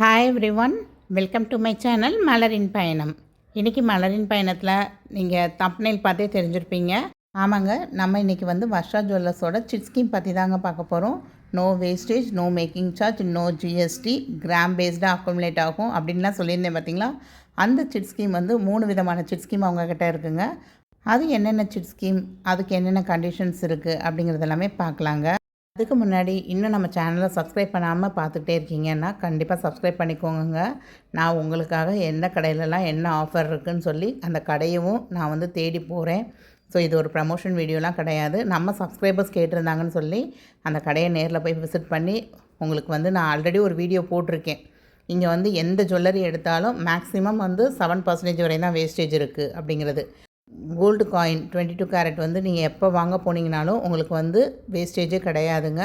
Hi everyone, welcome to my channel மலரின் பயணம். இன்றைக்கி மலரின் பயணத்தில் நீங்கள் தம்ப்நெயில் பார்த்தே தெரிஞ்சிருப்பீங்க. ஆமாங்க, நம்ம இன்றைக்கி வர்ஷா ஜுவல்லர்ஸோட சிட் ஸ்கீம் பற்றி தாங்க பார்க்க போகிறோம். No wastage, no making charge, no GST, gram பேஸ்டாக அக்குமுலேட் ஆகும் அப்படின்லாம் சொல்லியிருந்தேன் பார்த்தீங்களா. அந்த சிட் ஸ்கீம் 3 விதமான சிட் ஸ்கீம் அவங்கக்கிட்ட இருக்குங்க. அது என்னென்ன சிட் ஸ்கீம், அதுக்கு என்னென்ன கண்டிஷன்ஸ் இருக்குது அப்படிங்கிறது எல்லாமே பார்க்கலாங்க. அதுக்கு முன்னாடி இன்னும் நம்ம சேனலை சப்ஸ்கிரைப் பண்ணாமல் பார்த்துக்கிட்டே இருக்கீங்கன்னா கண்டிப்பாக சப்ஸ்கிரைப் பண்ணிக்கோங்க. நான் உங்களுக்காக எந்த கடையிலலாம் என்ன ஆஃபர் இருக்குதுன்னு சொல்லி அந்த கடையவும் நான் தேடி போகிறேன். ஸோ இது ஒரு ப்ரமோஷன் வீடியோலாம் கிடையாது. நம்ம சப்ஸ்கிரைபர்ஸ் கேட்டிருந்தாங்கன்னு சொல்லி அந்த கடையை நேரில் போய் விசிட் பண்ணி உங்களுக்கு நான் ஆல்ரெடி ஒரு வீடியோ போட்டிருக்கேன். இங்கே எந்த ஜுவல்லரி எடுத்தாலும் மேக்ஸிமம் 7% வரையும் தான் வேஸ்டேஜ் இருக்குது அப்படிங்கிறது. கோல்டு காயின் 22 கேரட் நீங்கள் எப்போ வாங்க போனீங்கனாலும் உங்களுக்கு வேஸ்டேஜே கிடையாதுங்க.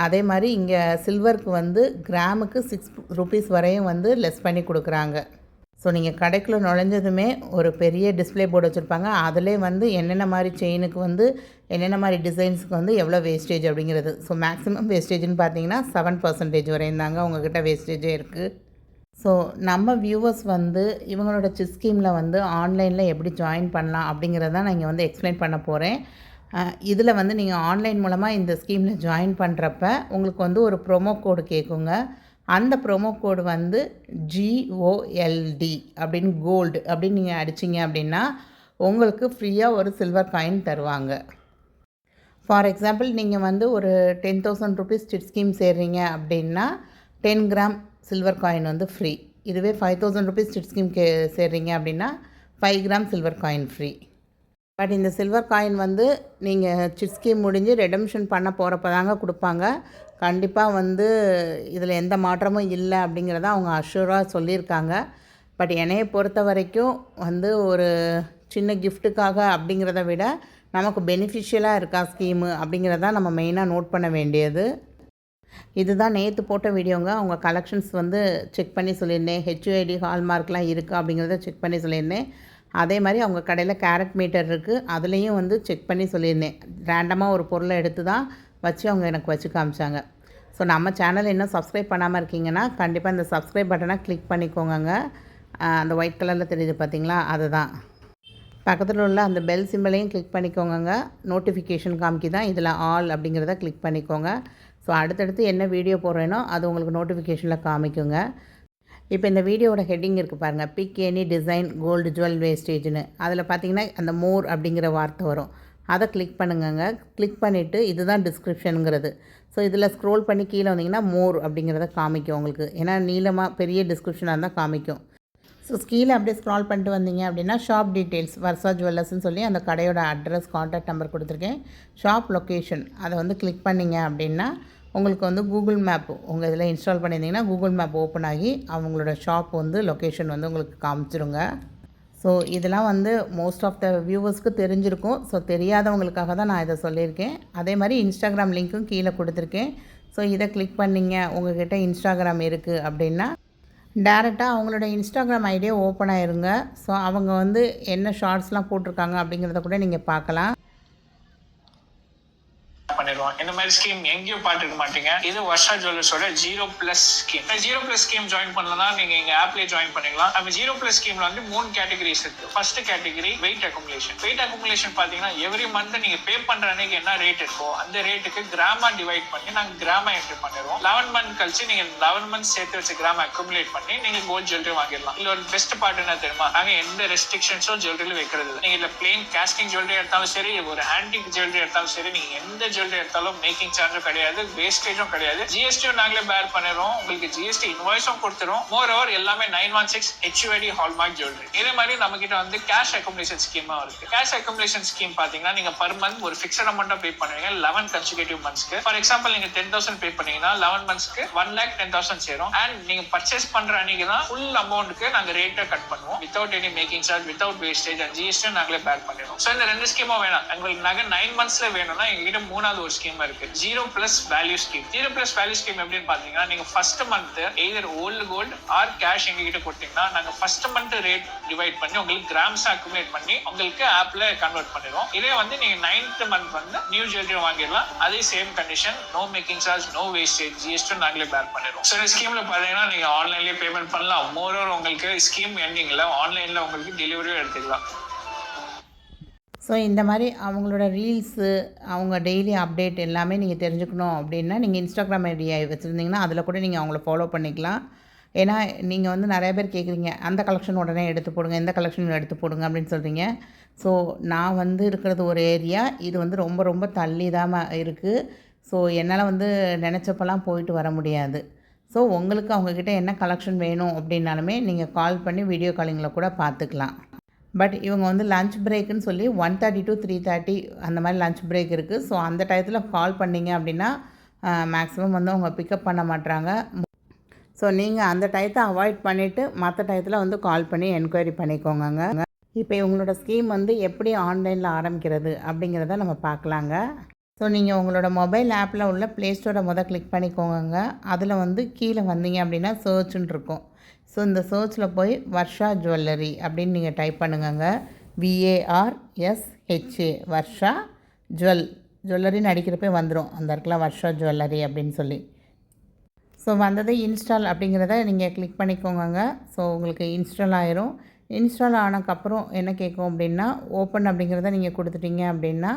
அதே மாதிரி இங்கே சில்வருக்கு கிராமுக்கு 6 ரூபீஸ் வரையும் லெஸ் பண்ணி கொடுக்குறாங்க. ஸோ நீங்கள் கடைக்குள்ளே நுழைஞ்சதுமே ஒரு பெரிய டிஸ்பிளே போர்டு வச்சுருப்பாங்க. அதிலே என்னென்ன மாதிரி செயினுக்கு என்னென்ன மாதிரி டிசைன்ஸுக்கு எவ்வளோ வேஸ்டேஜ் அப்படிங்கிறது. ஸோ மேக்ஸிமம் வேஸ்டேஜ்னு பார்த்தீங்கன்னா 7% வரையும் தாங்க உங்கள்கிட்ட வேஸ்டேஜே இருக்குது. ஸோ நம்ம வியூவர்ஸ் இவங்களோட சிட் ஸ்கீமில் ஆன்லைனில் எப்படி ஜாயின் பண்ணலாம் அப்படிங்கிறத தான் நான் இங்கே எக்ஸ்பிளைன் பண்ண போகிறேன். இதில் நீங்கள் ஆன்லைன் மூலமாக இந்த ஸ்கீமில் ஜாயின் பண்ணுறப்ப உங்களுக்கு ஒரு ப்ரோமோ கோடு கேட்குங்க. அந்த ப்ரோமோ கோடு GOLD அப்படின்னு கோல்டு அப்படின்னு நீங்கள் அடிச்சிங்க அப்படின்னா உங்களுக்கு ஃப்ரீயாக ஒரு சில்வர் காயின் தருவாங்க. ஃபார் எக்ஸாம்பிள் நீங்கள் ஒரு 10,000 ருபீஸ் சிட் ஸ்கீம் சேர்றீங்க அப்படின்னா 10 கிராம் சில்வர் காயின் ஃப்ரீ. இதுவே 5,000 ருபீஸ் சிட் ஸ்கீம் சேர்றீங்க அப்படின்னா 5 gram silver coin free. But இந்த சில்வர் காயின் நீங்கள் சிட் ஸ்கீம் முடிஞ்சு ரெடம்ஷன் பண்ண போகிறப்ப தாங்க கொடுப்பாங்க. கண்டிப்பாக இதில் எந்த மாற்றமும் இல்லை அப்படிங்கிறத அவங்க அஷ்யூராக சொல்லியிருக்காங்க. பட் என்னையை பொறுத்த வரைக்கும் ஒரு சின்ன கிஃப்ட்டுக்காக அப்படிங்கிறத விட நமக்கு பெனிஃபிஷியலாக இருக்கா ஸ்கீமு அப்படிங்கிறத நம்ம மெயினாக நோட் பண்ண வேண்டியது. இதுதான் நேற்று போட்ட வீடியோங்க. அவங்க கலெக்ஷன்ஸ் செக் பண்ணி சொல்லியிருந்தேன். HUID ஹால்மார்க்லாம் இருக்குது அப்படிங்கிறத செக் பண்ணி சொல்லியிருந்தேன். அதே மாதிரி அவங்க கடையில் கேரட் மீட்டர் இருக்குது, அதுலேயும் செக் பண்ணி சொல்லியிருந்தேன். ரேண்டமாக ஒரு பொருளை எடுத்து தான் வச்சு அவங்க எனக்கு வச்சு காமிச்சாங்க. ஸோ நம்ம சேனல் இன்னும் சப்ஸ்கிரைப் பண்ணாமல் இருக்கீங்கன்னா கண்டிப்பாக இந்த சப்ஸ்கிரைப் பட்டனை கிளிக் பண்ணிக்கோங்க. அந்த ஒயிட் கலரில் தெரியுது பார்த்தீங்களா, அதுதான். பக்கத்தில் உள்ள அந்த பெல் சிம்பிளையும் கிளிக் பண்ணிக்கோங்க. நோட்டிஃபிகேஷன் காமிக்கி தான் இதில் ஆல் அப்படிங்கிறத கிளிக் பண்ணிக்கோங்க. ஸோ அடுத்தடுத்து என்ன வீடியோ போடுறேனோ அது உங்களுக்கு நோட்டிஃபிகேஷனில் காமிக்குங்க. இப்போ இந்த வீடியோவோட ஹெட்டிங் இருக்குது பாருங்கள், pick any design gold jewel வேஸ்டேஜ்னு. அதில் பார்த்தீங்கன்னா அந்த மோர் அப்படிங்கிற வார்த்தை வரும். அதை கிளிக் பண்ணுங்க. கிளிக் பண்ணிவிட்டு இதுதான் டிஸ்கிரிப்ஷனுங்கிறது. ஸோ இதில் ஸ்க்ரோல் பண்ணி கீழே வந்தீங்கன்னா மோர் அப்படிங்கிறத காமிக்கும் உங்களுக்கு. ஏன்னா நீளமாக பெரிய டிஸ்கிரிப்ஷனாக இருந்தால் காமிக்கும். ஸோ கீழே அப்படியே ஸ்க்ரால் பண்ணிட்டு வந்தீங்க அப்படின்னா ஷாப் டீட்டெயில்ஸ் வர்ஷா ஜுவல்லர்ஸ்னு சொல்லி அந்த கடையோட அட்ரஸ், கான்டாக்ட் நம்பர் கொடுத்துருக்கேன். ஷாப் லொக்கேஷன் அதை கிளிக் பண்ணிங்க அப்படின்னா உங்களுக்கு கூகுள் மேப் உங்கள் இதில் இன்ஸ்டால் பண்ணியிருந்தீங்கன்னா கூகுள் மேப் ஓப்பன் ஆகி அவங்களோட ஷாப் லொக்கேஷன் உங்களுக்கு காமிச்சிருங்க. ஸோ இதெல்லாம் மோஸ்ட் ஆஃப் த வியூவர்ஸ்க்கு தெரிஞ்சிருக்கும். ஸோ தெரியாதவங்களுக்காக தான் நான் இதை சொல்லியிருக்கேன். அதே மாதிரி இன்ஸ்டாகிராம் லிங்க்கும் கீழே கொடுத்துருக்கேன். ஸோ இதை கிளிக் பண்ணிங்க, உங்கள்கிட்ட இன்ஸ்டாகிராம் இருக்குது அப்படின்னா டேரெக்டாக அவங்களோட இன்ஸ்டாகிராம் ஐடியா ஓப்பன் ஆயிருங்க. ஸோ அவங்க என்ன ஷார்ட்ஸ்லாம் போட்டிருக்காங்க அப்படிங்கிறத கூட நீங்கள் பார்க்கலாம். பண்ணிடுவோம். இந்த மாதிரி ஸ்கீம் எங்கேயும் பார்த்துக்க மாட்டீங்க. இது வர்ஷா ஜுவல்லர்ஸோட 0+ ஸ்கீம். 0+ ஸ்கீம் ஜாயின் பண்ணலன்னா நீங்க எங்க ஆப்லயே ஜாயின் பண்ணிக்கலாம். நம்ம 0+ ஸ்கீம்ல 3 கேட்டகரிஸ் இருக்கு. First category weight accumulation. Weight accumulation பாத்தீங்கன்னா எவ்ரி மந்த் நீங்க பே பண்ற அன்னைக்கு என்ன ரேட் இருக்கோ அந்த ரேட்டுக்கு கிராமா டிவைட் பண்ணி நாங்க கிராமா என்ட்ரி பண்ணிடுவோம். 11 மந்த் கழிச்சு நீங்க 11 மந்த் சேர்த்து வச்ச கிராம் அக்குமுலேட் பண்ணி நீங்க கோல்ட் ஜுவல்லரி வாங்கிடலாம். இல்ல ஒரு பெஸ்ட் பார்ட் என்ன தெரியுமா, நாங்க எந்த ரெஸ்ட்ரிக்ஷன்ஸும் ஜுவல்லரியில வைக்கிறது இல்லை. நீங்க இல்ல பிளெயின் காஸ்டிங் ஜுவல்லரி எடுத்தாலும் சரி, ஒரு ஆன்டிக் ஜுவல்லரி எடுத்தாலும் சரி, நீங்க எந்த ஜுவல்லரி எடுத்தாலும் மேக்கிங் சார்ஜும் கிடையாது, வேஸ்டேஜும் கிடையாது. ஜிஎஸ்டியும் நாங்களே பேர் பண்ணிடுறோம். உங்களுக்கு ஜிஎஸ்டி இன்வாய்ஸும் கொடுத்துரும். மோர் ஓவர் எல்லாமே 916 HUID ஹால்மார்க் ஜுவல்லரி. இதே மாதிரி நம்ம கிட்ட கேஷ் அக்குமுலேஷன் ஸ்கீமா இருக்கு. கேஷ் அக்குமுலேஷன் ஸ்கீம் பாத்தீங்கன்னா நீங்க பர் மந்த் ஒரு ஃபிக்ஸட் அமௌண்ட் பே பண்ணுவீங்க 11 கன்சிக்யூட்டிவ் மந்த்ஸ்க்கு. ஃபார் எக்ஸாம்பிள் நீங்க 10,000 பே பண்ணீங்கன்னா 11 மந்த்ஸ்க்கு 1,10,000 சேரும். அண்ட் நீங்க பர்ச்சேஸ் பண்ற அன்னைக்கு தான் ஃபுல் அமௌண்ட்க்கு நாங்க ரேட்டை கட் பண்ணுவோம். Without any making charge, without wastage and ஜிஎஸ்டியும் நாங்களே பேர் பண்ணிடுவோம். ஸோ இந்த 2 ஸ்கீமும் வேணாம், உங்களுக்கு நகை 9 மந்த்ஸ்ல வேணும்னா எங்ககிட்ட 3வது மூணாவது ஒரு ஸ்கீம் இருக்கு, 0+ வேல்யூ ஸ்கீம். 0+ வேல்யூ ஸ்கீம் எப்படின்னு பாத்தீங்கன்னா, நீங்க first month either old gold or cash எங்ககிட்ட கொடுத்தீங்கன்னா நாங்க ஃபர்ஸ்ட் மந்த் ரேட் டிவைட் பண்ணி உங்களுக்கு கிராம்ஸ் அக்குமுலேட் பண்ணி உங்களுக்கு ஆப்ல கன்வெர்ட் பண்ணிடுவோம். இதே வந்து நீங்க 9th மந்த் வந்து நியூ ஜுவல்லரி வாங்கிடலாம். அதே same condition, no making charge, no wastage, GST நாங்களே பேர் பண்ணிடுவோம். ஸோ இந்த ஸ்கீம்ல பாத்தீங்கன்னா நீங்க ஆன்லைன்லயே பேமெண்ட் பண்ணலாம். மோரோவர் உங்களுக்கு ஸ்கீம் எண்டிங்ல ஆன்லைன்ல உங்களுக்கு டெலிவரியும் எடுத்துக்கலாம். ஸோ இந்த மாதிரி அவங்களோட ரீல்ஸு, அவங்க டெய்லி அப்டேட் எல்லாமே நீங்கள் தெரிஞ்சுக்கணும் அப்படின்னா நீங்கள் இன்ஸ்டாகிராம் ஐடி வச்சுருந்தீங்கன்னா அதில் கூட நீங்கள் அவங்கள ஃபாலோ பண்ணிக்கலாம். ஏன்னா நீங்கள் வந்து நிறைய பேர் கேட்குறீங்க, அந்த கலெக்ஷன் உடனே எடுத்து போடுங்க, இந்த கலெக்ஷன் எடுத்து போடுங்க அப்படின்னு சொல்கிறீங்க. ஸோ நான் வந்து இருக்கிறது ஒரு ஏரியா, இது வந்து ரொம்ப ரொம்ப தள்ளி தான் இருக்குது. ஸோ என்னால் வந்து நினச்சப்பெல்லாம் போயிட்டு வர முடியாது. ஸோ உங்களுக்கு அவங்கக்கிட்ட என்ன கலெக்ஷன் வேணும் அப்படின்னாலுமே நீங்கள் கால் பண்ணி வீடியோ காலிங்கில் கூட பார்த்துக்கலாம். பட் இவங்க வந்து லஞ்ச் பிரேக்குன்னு சொல்லி 1:30 to 3:30 அந்த மாதிரி லஞ்ச் பிரேக் இருக்குது. ஸோ அந்த டயத்தில் கால் பண்ணிங்க அப்படின்னா மேக்ஸிமம் வந்து அவங்க பிக்கப் பண்ண மாட்டாங்க. ஸோ நீங்கள் அந்த டயத்தை அவாய்ட் பண்ணிவிட்டு மற்ற டயத்தில் வந்து கால் பண்ணி என்கொயரி பண்ணிக்கோங்க. இப்போ இவங்களோட ஸ்கீம் வந்து எப்படி ஆன்லைனில் ஆரம்பிக்கிறது அப்படிங்கிறத நம்ம பார்க்கலாங்க. ஸோ நீங்கள் உங்களோட மொபைல் ஆப்பில் உள்ள ப்ளே ஸ்டோரை கிளிக் பண்ணிக்கோங்க. அதில் வந்து கீழே வந்தீங்க அப்படின்னா சர்ச்சுன்னு இருக்கும். ஸோ இந்த சர்ச்சில் போய் வர்ஷா ஜுவல்லரி அப்படின்னு நீங்கள் டைப் பண்ணுங்கங்க. VARSHA வர்ஷா ஜுவல்லரின்னு அடிக்கிறப்பே வந்துடும் அந்த இடத்துல வர்ஷா ஜுவல்லரி அப்படின்னு சொல்லி. ஸோ வந்தது இன்ஸ்டால் அப்படிங்கிறத நீங்கள் கிளிக் பண்ணிக்கோங்க. ஸோ உங்களுக்கு இன்ஸ்டால் ஆயிரும். இன்ஸ்டால் ஆனதுக்கப்புறம் என்ன கேட்கும் அப்படின்னா ஓப்பன் அப்படிங்கிறத நீங்கள் கொடுத்துட்டீங்க அப்படின்னா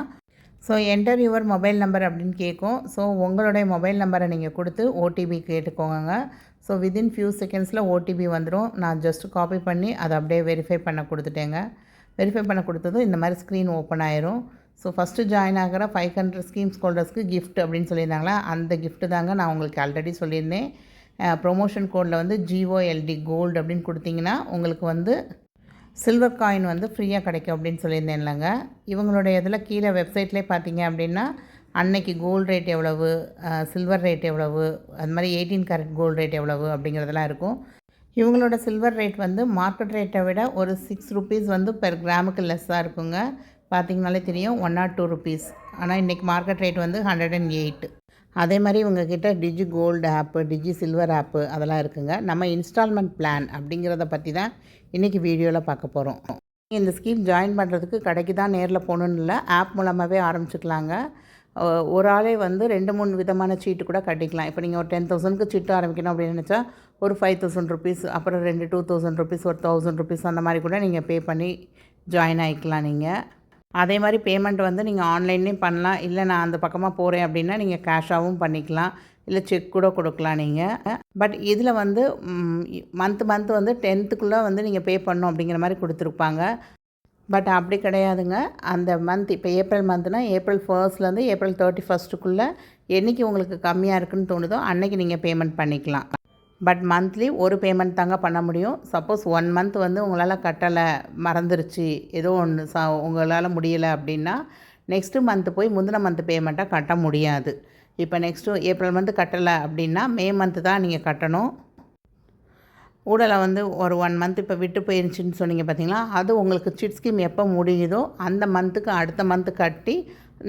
so enter your mobile number அப்படின்னு கேட்கும். ஸோ உங்களுடைய மொபைல் நம்பரை நீங்கள் கொடுத்து ஓடிபி கேட்டுக்கோங்க. ஸோ வித்தின் ஃபியூ செகண்ட்ஸில் ஓடிபி வந்துடும். நான் ஜஸ்ட் காப்பி பண்ணி அதை அப்படியே வெரிஃபை பண்ண கொடுத்துட்டேங்க. வெரிஃபை பண்ண கொடுத்ததும் இந்த மாதிரி ஸ்க்ரீன் ஓப்பன் ஆயிரும். ஸோ ஃபஸ்ட்டு ஜாயின் ஆகிற 500 ஸ்கீம்ஸ் ஹோல்டர்ஸ்க்கு கிஃப்ட் அப்படின்னு சொல்லியிருந்தாங்களா, அந்த கிஃப்ட்டு தாங்க நான் உங்களுக்கு ஆல்ரெடி சொல்லியிருந்தேன். ப்ரொமோஷன் கோடில் வந்து GOLD கோல்டு அப்படின்னு கொடுத்தீங்கன்னா உங்களுக்கு வந்து சில்வர் காயின் வந்து ஃப்ரீயாக கிடைக்கும் அப்படின்னு சொல்லியிருந்தேன் இல்லைங்க. இவங்களுடைய இதில் கீழே வெப்சைட்லேயே பார்த்தீங்க அப்படின்னா அன்னைக்கு கோல்டு ரேட் எவ்வளவு, சில்வர் ரேட் எவ்வளவு, அது மாதிரி 18 கேரட் கோல்டு ரேட் எவ்வளவு அப்படிங்கிறதெல்லாம் இருக்கும். இவங்களோட சில்வர் ரேட் வந்து மார்க்கெட் ரேட்டை விட ஒரு 6 rupees வந்து பெர் கிராமுக்கு லெஸ்ஸாக இருக்குங்க. பார்த்திங்கனாலே தெரியும் 102 rupees. ஆனால் இன்றைக்கி மார்க்கெட் ரேட் வந்து 108. அதே மாதிரி இவங்கக்கிட்ட டிஜி கோல்டு ஆப்பு, டிஜி சில்வர் ஆப்பு அதெல்லாம் இருக்குங்க. நம்ம இன்ஸ்டால்மெண்ட் பிளான் அப்படிங்கிறத பற்றி தான் இன்றைக்கி வீடியோவில் பார்க்க போகிறோம். இந்த ஸ்கீம் ஜாயின் பண்ணுறதுக்கு கடைக்கு தான் நேரில் போகணுன்னு இல்லை, ஆப் மூலமாகவே ஆரம்பிச்சுக்கலாங்க. ஒரு ஆளே வந்து 2-3 விதமான சீட்டு கூட கட்டிக்கலாம். இப்போ நீங்கள் ஒரு 10,000க்கு சீட்டு ஆரம்பிக்கணும் அப்படின்னு நினச்சா ஒரு 5,000 rupees, அப்புறம் 2,000 rupees, ஒரு 1,000 rupees அந்த மாதிரி கூட நீங்கள் பே பண்ணி ஜாயின் ஆகிக்கலாம். நீங்கள் அதே மாதிரி பேமெண்ட் வந்து நீங்கள் ஆன்லைன்லேயும் பண்ணலாம். இல்லை நான் அந்த பக்கமாக போகிறேன் அப்படின்னா நீங்கள் கேஷாகவும் பண்ணிக்கலாம், இல்லை செக் கூட கொடுக்கலாம் நீங்கள். பட் இதில் வந்து மந்த் வந்து 10th வந்து நீங்கள் பே பண்ணணும் அப்படிங்கிற மாதிரி கொடுத்துருப்பாங்க. பட் அப்படி கிடையாதுங்க. அந்த மந்த் இப்போ April மந்த்னா April 1st April 31st என்றைக்கு உங்களுக்கு கம்மியாக இருக்குதுன்னு தோணுதோ அன்றைக்கி நீங்கள் பேமெண்ட் பண்ணிக்கலாம். பட் மந்த்லி ஒரு பேமெண்ட் தாங்க பண்ண முடியும். சப்போஸ் 1 month வந்து உங்களால் கட்டலை, மறந்துருச்சு, ஏதோ ஒன்று உங்களால் முடியலை அப்படின்னா நெக்ஸ்ட்டு மந்த்து போய் முந்தின மந்த் பேமெண்ட்டாக கட்ட முடியாது. இப்போ நெக்ஸ்ட்டு ஏப்ரல் மந்த் கட்டலை அப்படின்னா மே மந்த்து தான் நீங்கள் கட்டணும். ஊடலை வந்து ஒரு 1 month இப்போ விட்டு போயிருந்துச்சின்னு சொன்னீங்க பார்த்தீங்களா, அது உங்களுக்கு சிட் ஸ்கீம் எப்போ முடியுதோ அந்த மந்த்துக்கு அடுத்த மந்த்து கட்டி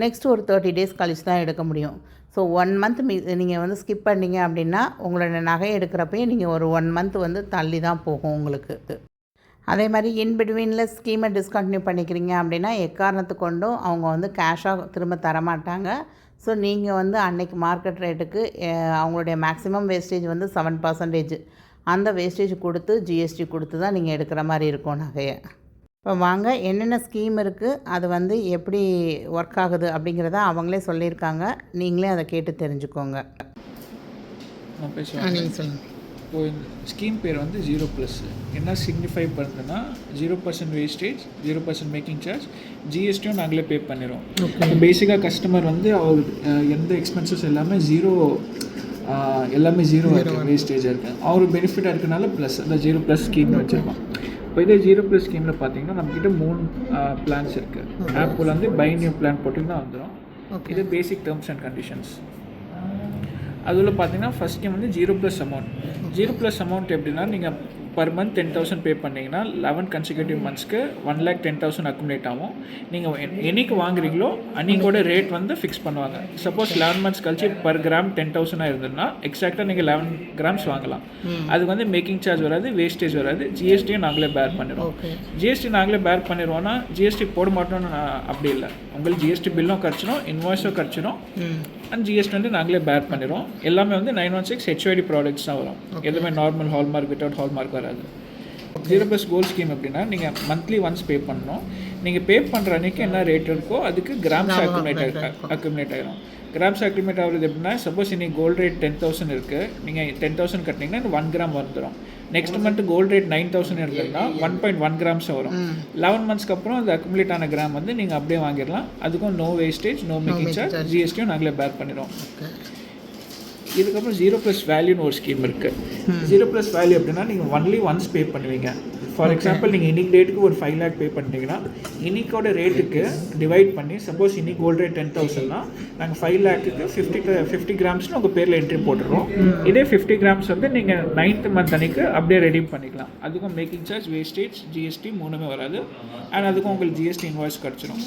நெக்ஸ்ட்டு ஒரு 30 days கழிச்சு தான் எடுக்க முடியும். ஸோ 1 month நீங்கள் வந்து ஸ்கிப் பண்ணிங்க அப்படின்னா உங்களோட நகை எடுக்கிறப்பயே நீங்கள் ஒரு 1 month வந்து தள்ளி தான் போகும் உங்களுக்கு. அதே மாதிரி இன்பிட்வீனில் ஸ்கீமை டிஸ்கண்டினியூ பண்ணிக்கிறீங்க அப்படின்னா எக்காரணத்து கொண்டும் அவங்க வந்து கேஷாக திரும்ப தரமாட்டாங்க. ஸோ நீங்கள் வந்து அன்னைக்கு மார்க்கெட் ரேட்டுக்கு அவங்களுடைய மேக்ஸிமம் வேஸ்டேஜ் வந்து 7%. அந்த வேஸ்டேஜ் கொடுத்து ஜிஎஸ்டி கொடுத்து தான் நீங்கள் எடுக்கிற மாதிரி இருக்கும் நகையை. இப்போ வாங்க என்னென்ன ஸ்கீம் இருக்குது, அது வந்து எப்படி ஒர்க் ஆகுது அப்படிங்கிறத அவங்களே சொல்லியிருக்காங்க. நீங்களே அதை கேட்டு தெரிஞ்சுக்கோங்க. நீங்கள் சொல்லுங்கள். இப்போ இந்த ஸ்கீம் பேர் வந்து 0+. என்ன சிக்னிஃபை பண்ணுறதுன்னா 0% வேஸ்டேஜ், 0% மேக்கிங் சார்ஜ், ஜிஎஸ்டியும் நாங்களே பே பண்ணிடுவோம். பேசிக்காக கஸ்டமர் வந்து அவர் எந்த எக்ஸ்பென்சஸ் எல்லாமே ஜீரோ இருக்குது, வேஸ்டேஜாக இருக்குது. அவர் பெனிஃபிட்டாக இருக்கனால ப்ளஸ் அந்த 0+ ஸ்கீம் வச்சுருக்கோம். இப்போ இதே 0+ ஸ்கீமில் பார்த்தீங்கன்னா நம்மக்கிட்ட 3 பிளான்ஸ் இருக்குது. ஆப்பில் வந்து பை நியூ பிளான் போட்டிங்கன்னா வந்துடும். இது பேசிக் டேர்ம்ஸ் அண்ட் கண்டிஷன்ஸ். அதில் பார்த்தீங்கன்னா ஃபஸ்ட் ஸ்கீம் வந்து 0+ அமௌண்ட். 0+ அமௌண்ட் எப்படின்னா நீங்கள் பர் மந்த் 10,000 பே பண்ணிங்கன்னா 11 கன்சிக்யூட்டிவ் மந்த்ஸ்க்கு 1,10,000 அக்குமுலேட் ஆகும். நீங்கள் என்னைக்கு வாங்குறீங்களோ அன்றைக்கோட ரேட் வந்து ஃபிக்ஸ் பண்ணுவாங்க. சப்போஸ் 11 மந்த்ஸ் கழிச்சு பர் கிராம் 10,000 இருந்ததுன்னா எக்ஸாக்டாக நீங்கள் 11 கிராம்ஸ் வாங்கலாம். அதுக்கு வந்து மேக்கிங் சார்ஜ் வராது, வேஸ்டேஜ் வராது, ஜிஎஸ்டியும் நாங்களே பேர் பண்ணிடுவோம். ஜிஎஸ்டி நாங்களே பேர் பண்ணிடுவோம்னா ஜிஎஸ்டி போட மாட்டோம்னு அப்படி இல்லை. உங்களுக்கு ஜிஎஸ்டி பில்லும் கிடச்சிடும், இன்வாய்ஸும் கிடச்சிடும், அண்ட் ஜிஎஸ்டி வந்து நாங்களே பேர் பண்ணிடுவோம். எல்லாமே வந்து 916 HYD ப்ராடக்ட்ஸ் தான் வரும். எதுவுமே நார்மல் ஹால்மார்க் வித்தவுட் ஹால்மார்க் வராது. 0+ கோல்ட் ஸ்கீம் அப்படின்னா நீங்கள் மந்த்லி ஒன்ஸ் பே பண்ணணும். நீங்கள் பே பண்ணுற அன்றைக்கி என்ன ரேட் இருக்கோ அதுக்கு கிராம்ஸ் அக்குமுலேட் ஆகிடும். கிராம்ஸ் அக்குமுலேட் ஆகுறது எப்படின்னா, சப்போஸ் இன்னைக்கு கோல்டு ரேட் 10,000 இருக்குது, நீங்கள் 10,000 கட்டினீங்கன்னா 1 கிராம் வந்துடும். நெக்ஸ்ட் மந்த் கோல்டு ரேட் 9,000 இருந்ததுன்னா 1.1 கிராம்ஸ் வரும். 11 மந்த்ஸ்க்கு அப்புறம் அது அக்குமுலேட் ஆன கிராம் வந்து நீங்கள் அப்படியே வாங்கிடலாம். அதுக்கும் no wastage, no making charge, ஜிஎஸ்டியும் நாங்களே பேர் பண்ணிடுவோம். இதுக்கப்புறம் 0+ வேல்யூன்னு ஒரு ஸ்கீம் இருக்குது. 0+ வேல்யூ அப்படின்னா நீங்கள் ஒன்லி ஒன்ஸ் பே பண்ணுவீங்க. ஃபார் எக்ஸாம்பிள் நீங்கள் இன்னைக்கு டேட்டுக்கு ஒரு 5 lakh பே பண்ணிட்டீங்கன்னா இன்னைக்கோட ரேட்டுக்கு டிவைட் பண்ணி, சப்போஸ் இன்னைக்கு கோல்டு ரேட் 10,000னா நாங்கள் 5 lakhக்கு 50 கிராம்ஸ்னு உங்கள் பேரில் என்ட்ரி போட்டுடுறோம். இதே 50 கிராம்ஸ் வந்து நீங்கள் 9th மந்த் அன்னைக்கு அப்படியே ரெடீம் பண்ணிக்கலாம். அதுக்கும் மேக்கிங் சார்ஜ், வேஸ்டேஜ், ஜிஎஸ்டி மூணுமே வராது. அண்ட் அதுக்கும் உங்களுக்கு ஜிஎஸ்டி இன்வாய்ஸ் கிடச்சிடும்.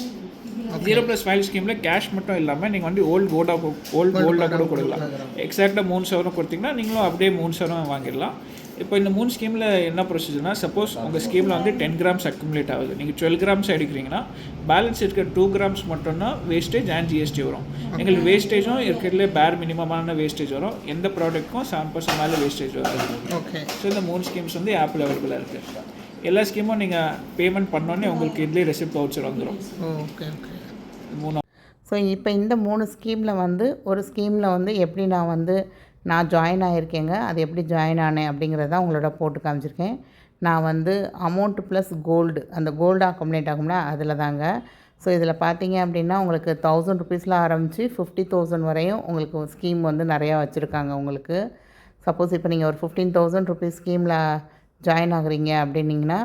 0+ வேல்யூ ஸ்கீமில் கேஷ் மட்டும் இல்லாமல் நீங்கள் வந்து ஓல்டு கோல்டாக கூட கொடுக்கலாம். எக்ஸாக்டாக 3 சவரம் கொடுத்தீங்கன்னா நீங்களும் அப்படியே 3 சவரம் வாங்கிடலாம். இப்போ இந்த 3 ஸ்கீமில் என்ன ப்ரொசீஜர்னா, சப்போஸ் உங்கள் ஸ்கீமில் வந்து 10 கிராம்ஸ் அக்குமுலேட் ஆகுது, நீங்கள் 12 கிராம்ஸ் எடுக்கிறீங்கன்னா பேலன்ஸ் இருக்கிற 2 கிராம்ஸ் மட்டும்னா வேஸ்டேஜ் அண்ட் ஜிஎஸ்டி வரும். எங்களுக்கு வேஸ்டேஜும் இருக்கிறதுலே பேர் மினிமமான வேஸ்டேஜ் வரும். எந்த ப்ராடக்ட்க்கும் 7% மேலே வேஸ்டேஜ் வரும். ஸோ இந்த 3 ஸ்கீம்ஸ் வந்து ஆப்பில் அவைலபிளாக இருக்குது. எல்லா ஸ்கீமும் நீங்கள் பேமெண்ட் பண்ணோன்னே உங்களுக்கு இதுலேயே ரெசிப்ட் வவுச்சர் வந்துடும். ஸோ இப்போ இந்த 3 ஸ்கீமில் வந்து ஒரு ஸ்கீமில் வந்து எப்படி நான் ஜாயின் ஆகியிருக்கேங்க, அது எப்படி ஜாயின் ஆனேன் அப்படிங்கிறத உங்களோட போட்டு காமிச்சிருக்கேன். நான் வந்து அமௌண்ட்டு ப்ளஸ் கோல்டு, அந்த கோல்டு அக்குமுலேட் ஆகும்னா அதில் தாங்க. ஸோ இதில் பார்த்தீங்க அப்படின்னா உங்களுக்கு 1000 ருபீஸில் ஆரம்பித்து 50,000 வரையும் உங்களுக்கு ஸ்கீம் வந்து நிறையா வச்சுருக்காங்க. உங்களுக்கு சப்போஸ் இப்போ நீங்கள் ஒரு 15,000 ருபீஸ் ஸ்கீமில் ஜாயின் ஆகுறீங்க அப்படின்னிங்கன்னா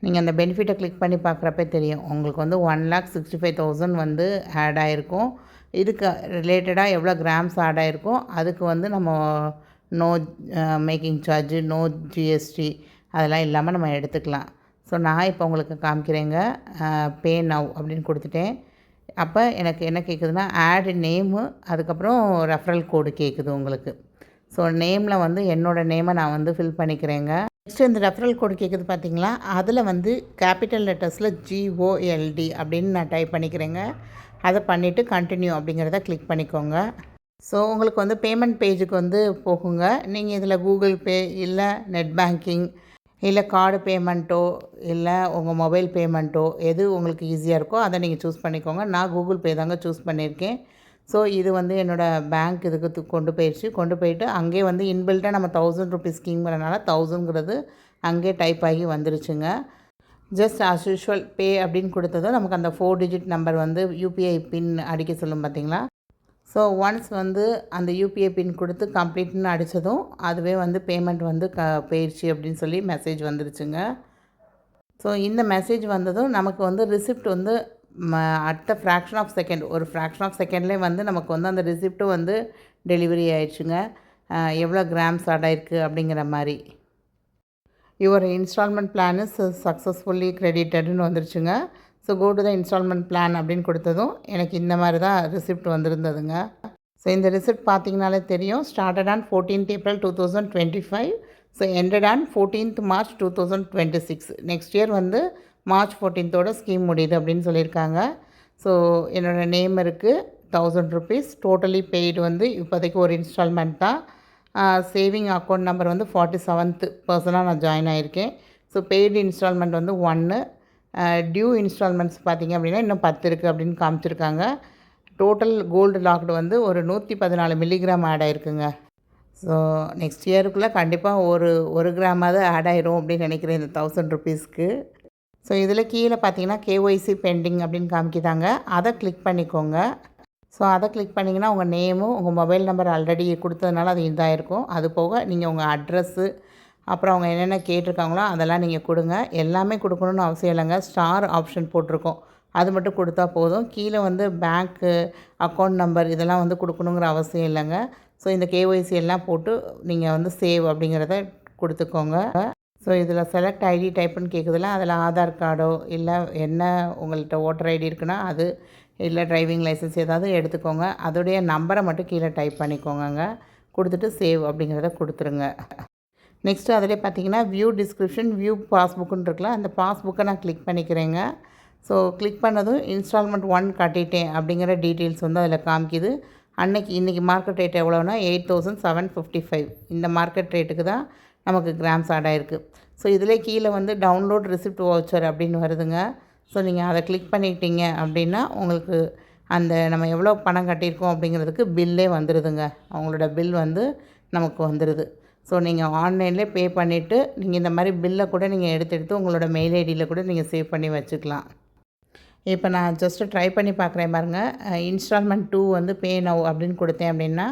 நீங்கள் அந்த பெனிஃபிட்டை கிளிக் பண்ணி பார்க்குறப்பே தெரியும். உங்களுக்கு வந்து 1,65,000 வந்து ஆட் ஆகிருக்கும். இதுக்கு ரிலேட்டடாக எவ்வளோ கிராம்ஸ் ஆட் ஆகிருக்கும் அதுக்கு வந்து நம்ம no making charge, no GST அதெல்லாம் இல்லாமல் நம்ம எடுத்துக்கலாம். ஸோ நான் இப்போ உங்களுக்கு காமிக்கிறேங்க. பே நவ் அப்படின்னு கொடுத்துட்டேன். அப்போ எனக்கு என்ன கேட்குதுன்னா, ஆட் நேமு, அதுக்கப்புறம் ரெஃபரல் கோடு கேட்குது உங்களுக்கு. ஸோ நேமில் வந்து என்னோடய நேமை நான் வந்து ஃபில் பண்ணிக்கிறேங்க. நெக்ஸ்ட்டு இந்த ரெஃபரல் கோடு கேட்குது பார்த்தீங்களா, அதில் வந்து கேபிட்டல் லெட்டர்ஸில் GOLD அப்படின்னு நான் டைப் பண்ணிக்கிறேங்க. அதை பண்ணிவிட்டு கண்டினியூ அப்படிங்கிறத கிளிக் பண்ணிக்கோங்க. ஸோ உங்களுக்கு வந்து பேமெண்ட் பேஜுக்கு வந்து போகுங்க. நீங்கள் இதில் கூகுள் பே இல்லை நெட் பேங்கிங் இல்லை கார்டு பேமெண்ட்டோ இல்லை உங்கள் மொபைல் பேமெண்ட்டோ எது உங்களுக்கு ஈஸியாக இருக்கோ அதை நீங்கள் சூஸ் பண்ணிக்கோங்க. நான் கூகுள் பே தாங்க சூஸ் பண்ணியிருக்கேன். ஸோ இது வந்து என்னோடய பேங்க் இதுக்கு கொண்டு போயிட்டு அங்கே வந்து இன்பில்ட்டாக நம்ம 1000 ருபீஸ் ஸ்கீம்ங்கிறனால 1000ங்கிறது அங்கே டைப் ஆகி வந்துருச்சுங்க. ஜஸ்ட் ஆஸ் யூஷுவல் பே அப்படின்னு கொடுத்ததும் நமக்கு அந்த 4 டிஜிட் நம்பர் வந்து யூபிஐ பின் அடிக்க சொல்லும் பார்த்தீங்களா. ஸோ ஒன்ஸ் வந்து அந்த யூபிஐ பின் கொடுத்து கம்ப்ளீட்னு அடித்ததும் அதுவே வந்து பேமெண்ட் வந்து போயிடுச்சு அப்படின்னு சொல்லி மெசேஜ் வந்துருச்சுங்க. ஸோ இந்த மெசேஜ் வந்ததும் நமக்கு வந்து ரிசிப்ட் வந்து அடுத்த ஃப்ராக்ஷன் ஆஃப் செகண்ட், ஒரு ஃப்ராக்ஷன் ஆஃப் செகண்ட்லேயே வந்து நமக்கு வந்து அந்த ரிசிப்ட்டும் வந்து டெலிவரி ஆயிடுச்சுங்க. எவ்வளோ கிராம்ஸ் ஆட் ஆயிருக்கு அப்படிங்கிற மாதிரி. Your installment plan is successfully கிரெடிட்டட்னு வந்துருச்சுங்க. So go to the installment plan அப்படின்னு கொடுத்ததும் எனக்கு இந்த மாதிரி தான் ரிசிப்ட் வந்திருந்ததுங்க. ஸோ இந்த ரிசிப்ட் பார்த்தீங்கனாலே தெரியும். Started on 14th April 2025. So ended on 14th March 2026. Next year வந்து March 14th ஸ்கீம் முடியுது அப்படின்னு சொல்லியிருக்காங்க. ஸோ என்னோடய நேம் இருக்குது, 1000 ருபீஸ் டோட்டலி பெய்டு வந்து இப்போதைக்கு ஒரு இன்ஸ்டால்மெண்ட் தான். சேவிங் அக்கௌண்ட் நம்பர் வந்து 47th பர்சனாக நான் ஜாயின் ஆகியிருக்கேன். ஸோ பெய்டு இன்ஸ்டால்மெண்ட் வந்து 1, டியூ இன்ஸ்டால்மெண்ட்ஸ் பார்த்திங்க அப்படின்னா இன்னும் 10 இருக்குது அப்படின்னு காமிச்சிருக்காங்க. டோட்டல் கோல்டு லாக்டு வந்து ஒரு 114 மில்லிகிராம் ஆட் ஆகிருக்குங்க. ஸோ நெக்ஸ்ட் இயருக்குள்ளே கண்டிப்பாக ஒரு கிராமாவது ஆட் ஆயிரும் அப்படின்னு நினைக்கிறேன் இந்த 1000 ருபீஸ்க்கு. ஸோ இதில் கீழே பார்த்தீங்கன்னா KYC பெண்டிங் அப்படின்னு காமிக்கிட்டாங்க. அதை கிளிக் பண்ணிக்கோங்க. ஸோ அதை கிளிக் பண்ணிங்கன்னா உங்கள் நேமும் உங்கள் மொபைல் நம்பர் ஆல்ரெடி கொடுத்ததுனால அது இதாக இருக்கும். அது போக நீங்கள் உங்கள் அட்ரஸ்ஸு அப்புறம் அவங்க என்னென்ன கேட்டிருக்காங்களோ அதெல்லாம் நீங்கள் கொடுங்க. எல்லாமே கொடுக்கணுன்னு அவசியம் இல்லைங்க. ஸ்டார் ஆப்ஷன் போட்டிருக்கோம், அது மட்டும் கொடுத்தா போதும். கீழே வந்து பேங்க்கு அக்கௌண்ட் நம்பர் இதெல்லாம் வந்து கொடுக்கணுங்கிற அவசியம் இல்லைங்க. ஸோ இந்த KYC எல்லாம் போட்டு நீங்கள் வந்து சேவ் அப்படிங்கிறத கொடுத்துக்கோங்க. ஸோ இதில் செலக்ட் ஐடி டைப்புன்னு கேட்குதுல, அதில் ஆதார் கார்டோ இல்லை என்ன உங்கள்கிட்ட ஓட்டர் ஐடி இருக்குன்னா அது, இல்லை டிரைவிங் லைசன்ஸ் ஏதாவது எடுத்துக்கோங்க. அதோடைய நம்பரை மட்டும் கீழே டைப் பண்ணிக்கோங்க. கொடுத்துட்டு சேவ் அப்படிங்கிறத கொடுத்துருங்க. நெக்ஸ்ட்டு அதிலே பார்த்தீங்கன்னா வியூ டிஸ்கிரிப்ஷன், வியூ பாஸ்புக்குன்னு இருக்குல்ல, அந்த பாஸ்புக்கை நான் கிளிக் பண்ணிக்கிறேங்க. ஸோ கிளிக் பண்ணதும் இன்ஸ்டால்மெண்ட் 1 கட்டிட்டேன் அப்படிங்கிற டீட்டெயில்ஸ் வந்து அதில் காமிக்குது. இன்றைக்கி மார்க்கெட் ரேட் எவ்வளோனா 8755. இந்த மார்க்கெட் ரேட்டுக்கு தான் நமக்கு கிராம்ஸ் ஆட் ஆகிருக்கு. ஸோ இதிலே கீழே வந்து டவுன்லோட் ரிசிப்ட் வவுச்சர் அப்படின்னு வருதுங்க. ஸோ நீங்கள் அதை கிளிக் பண்ணிட்டீங்க அப்படின்னா உங்களுக்கு அந்த நம்ம எவ்வளோ பணம் கட்டியிருக்கோம் அப்படிங்கிறதுக்கு பில்லே வந்துடுதுங்க. அவங்களோட பில் வந்து நமக்கு வந்துடுது. ஸோ நீங்கள் ஆன்லைன்லேயே பே பண்ணிவிட்டு நீங்கள் இந்த மாதிரி பில்லை கூட நீங்கள் எடுத்து உங்களோட மெயில் ஐடியில் கூட நீங்கள் சேவ் பண்ணி வச்சுக்கலாம். இப்போ நான் ஜஸ்ட்டு ட்ரை பண்ணி பார்க்குறேன் பாருங்கள். இன்ஸ்டால்மெண்ட் 2 வந்து பே நவ் அப்படின்னு கொடுத்தேன் அப்படின்னா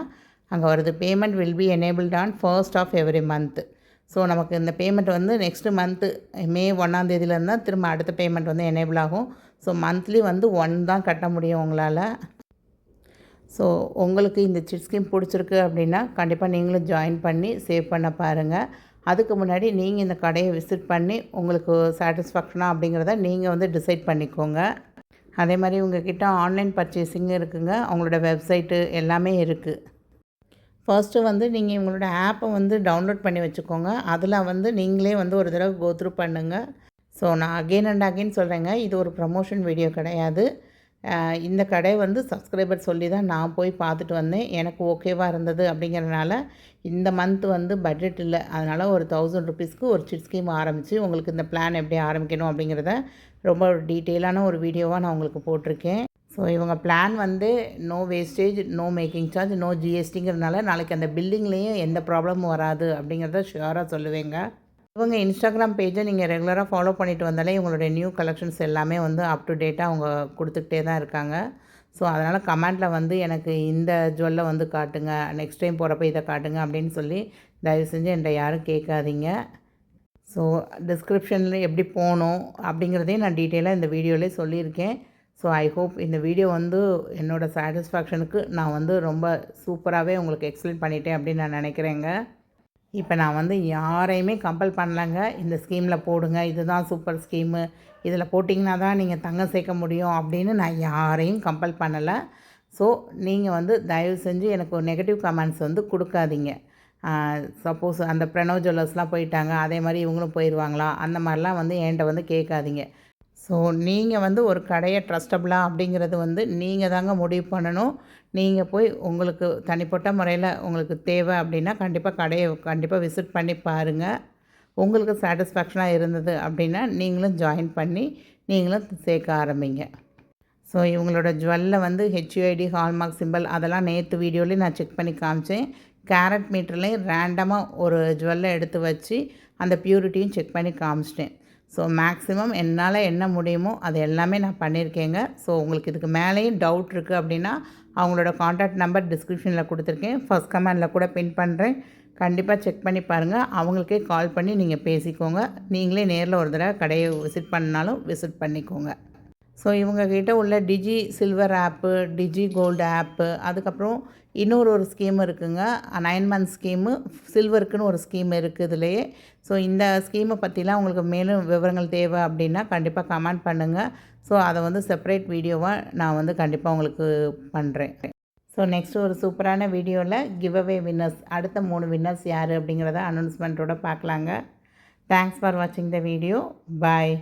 அங்கே வருது, payment will be enabled on 1st of every month. So நமக்கு இந்த பேமெண்ட் வந்து நெக்ஸ்ட்டு மந்த்து மே 1ஆம் தேதியிலேருந்து தான் திரும்ப அடுத்த பேமெண்ட் வந்து எனேபிள் ஆகும். ஸோ மந்த்லி வந்து 1 தான் கட்ட முடியும் உங்களால். ஸோ உங்களுக்கு இந்த சிட் ஸ்கீம் பிடிச்சிருக்கு அப்படின்னா கண்டிப்பாக நீங்களும் ஜாயின் பண்ணி சேவ் பண்ண பாருங்கள். அதுக்கு முன்னாடி நீங்கள் இந்த கடையை விசிட் பண்ணி உங்களுக்கு சாட்டிஸ்ஃபேக்ஷனாக அப்படிங்கிறத நீங்கள் வந்து டிசைட் பண்ணிக்கோங்க. அதே மாதிரி உங்கள்கிட்ட ஆன்லைன் பர்ச்சேசிங் இருக்குங்க. அவங்களோட வெப்சைட்டு எல்லாமே இருக்குது. ஃபர்ஸ்ட்டு வந்து நீங்கள் உங்களோட ஆப்பை வந்து டவுன்லோட் பண்ணி வச்சுக்கோங்க. அதில் வந்து நீங்களே வந்து ஒரு தடவை கோ த்ரூ பண்ணுங்கள். ஸோ நான் அகெயின் அண்ட் அகெயின் சொல்கிறேங்க, இது ஒரு ப்ரமோஷன் வீடியோ கிடையாது. இந்த கடை வந்து சப்ஸ்கிரைபர் சொல்லி தான் நான் போய் பார்த்துட்டு வந்தேன். எனக்கு ஓகேவாக இருந்தது அப்படிங்கிறனால இந்த மந்த் வந்து பட்ஜெட் இல்லை, அதனால் ஒரு 1000 ருபீஸ்க்கு ஒரு சிட் ஸ்கீம் ஆரம்பித்து உங்களுக்கு இந்த பிளான் எப்படி ஆரம்பிக்கணும் அப்படிங்கிறத ரொம்ப டீட்டெயிலான ஒரு வீடியோவாக நான் உங்களுக்கு போட்டிருக்கேன். ஸோ இவங்க பிளான் வந்து no wastage, no making charge, no ஜிஎஸ்டிங்கிறதுனால நாளைக்கு அந்த பில்டிங்லேயும் எந்த ப்ராப்ளமும் வராது அப்படிங்கிறத ஷியோராக சொல்லுவேங்க. இவங்க இன்ஸ்டாகிராம் பேஜை நீங்கள் ரெகுலராக ஃபாலோ பண்ணிட்டு வந்தாலே இவங்களுடைய நியூ கலெக்ஷன்ஸ் எல்லாமே வந்து அப் டு டேட்டாக அவங்க கொடுத்துக்கிட்டே தான் இருக்காங்க. ஸோ அதனால் கமெண்ட்டில் வந்து எனக்கு இந்த ஜுவல்லை வந்து காட்டுங்க, நெக்ஸ்ட் டைம் போகிறப்ப இதை காட்டுங்க அப்படின்னு சொல்லி தயவு செஞ்சு என்கிட்ட யாரும் கேட்காதீங்க. ஸோ டிஸ்கிரிப்ஷனில் எப்படி போகணும் அப்படிங்கிறதையும் நான் டீட்டெயிலாக இந்த வீடியோவிலே சொல்லியிருக்கேன். ஸோ ஐ ஹோப் இந்த வீடியோ வந்து என்னோடய சாட்டிஸ்ஃபேக்ஷனுக்கு நான் வந்து ரொம்ப சூப்பராகவே உங்களுக்கு எக்ஸ்பிளைன் பண்ணிட்டேன் அப்படின்னு நான் நினைக்கிறேங்க. இப்போ நான் வந்து யாரையுமே கம்பல் பண்ணலைங்க, இந்த ஸ்கீமில் போடுங்க, இதுதான் சூப்பர் ஸ்கீமு, இதில் போட்டிங்கன்னா தான் நீங்கள் தங்கம் சேர்க்க முடியும் அப்படின்னு நான் யாரையும் கம்பல் பண்ணலை. ஸோ நீங்கள் வந்து தயவு செஞ்சு எனக்கு ஒரு நெகட்டிவ் கமெண்ட்ஸ் வந்து கொடுக்காதீங்க. சப்போஸ் அந்த பிரணவ் ஜுவல்லர்ஸ்லாம் போயிட்டாங்க, அதே மாதிரி இவங்களும் போயிடுவாங்களா, அந்த மாதிரிலாம் வந்து என்கிட்ட வந்து கேட்காதீங்க. ஸோ நீங்கள் வந்து ஒரு கடையை ட்ரஸ்டபுளாக அப்படிங்கிறது வந்து நீங்கள் தாங்க முடிவு பண்ணணும். நீங்கள் போய் உங்களுக்கு தனிப்பட்ட முறையில் உங்களுக்கு தேவை அப்படின்னா கண்டிப்பாக விசிட் பண்ணி பாருங்கள். உங்களுக்கு சாட்டிஸ்ஃபேக்ஷனாக இருந்தது அப்படின்னா நீங்களும் ஜாயின் பண்ணி நீங்களும் சேர்க்க ஆரம்பிங்க. ஸோ இவங்களோட ஜுவல்லில் வந்து ஹெச்யூஐடி ஹால்மார்க் சிம்பிள் அதெல்லாம் நேற்று வீடியோலேயும் நான் செக் பண்ணி காமிச்சேன். கேரட் மீட்டர்லேயும் ரேண்டமாக ஒரு ஜுவல்லை எடுத்து வச்சு அந்த ப்யூரிட்டியும் செக் பண்ணி காமிச்சிட்டேன். ஸோ மேக்ஸிமம் என்னால் என்ன முடியுமோ அது எல்லாமே நான் பண்ணியிருக்கேங்க. ஸோ உங்களுக்கு இதுக்கு மேலேயும் டவுட் இருக்குது அப்படின்னா அவங்களோட காண்டாக்ட் நம்பர் டிஸ்கிரிப்ஷனில் கொடுத்துருக்கேன், ஃபர்ஸ்ட் கமெண்டில் கூட பின் பண்ணுறேன். கண்டிப்பாக செக் பண்ணி பாருங்கள். அவங்களுக்கே கால் பண்ணி நீங்கள் பேசிக்கோங்க. நீங்களே நேரில் ஒரு தடவை கடையை விசிட் பண்ணாலும் விசிட் பண்ணிக்கோங்க. ஸோ இவங்கக்கிட்ட உள்ள டிஜி சில்வர் ஆப்பு, டிஜி கோல்டு ஆப்பு, அதுக்கப்புறம் இன்னொரு ஸ்கீம் இருக்குங்க, 9 month ஸ்கீமு, சில்வருக்குன்னு ஒரு ஸ்கீம் இருக்குது இதுலேயே. ஸோ இந்த ஸ்கீமை பற்றிலாம் உங்களுக்கு மேலும் விவரங்கள் தேவை அப்படின்னா கண்டிப்பாக கமெண்ட் பண்ணுங்கள். ஸோ அதை வந்து செப்பரேட் வீடியோவாக நான் வந்து கண்டிப்பாக உங்களுக்கு பண்ணுறேன். ஸோ நெக்ஸ்ட் ஒரு சூப்பரான வீடியோவில் கிவ் அவே வின்னர்ஸ், அடுத்த 3 வின்னர்ஸ் யார் அப்படிங்கிறத அனௌன்ஸ்மெண்ட்டோட பார்க்கலாங்க. தேங்க்ஸ் ஃபார் வாட்சிங் த வீடியோ. பாய்.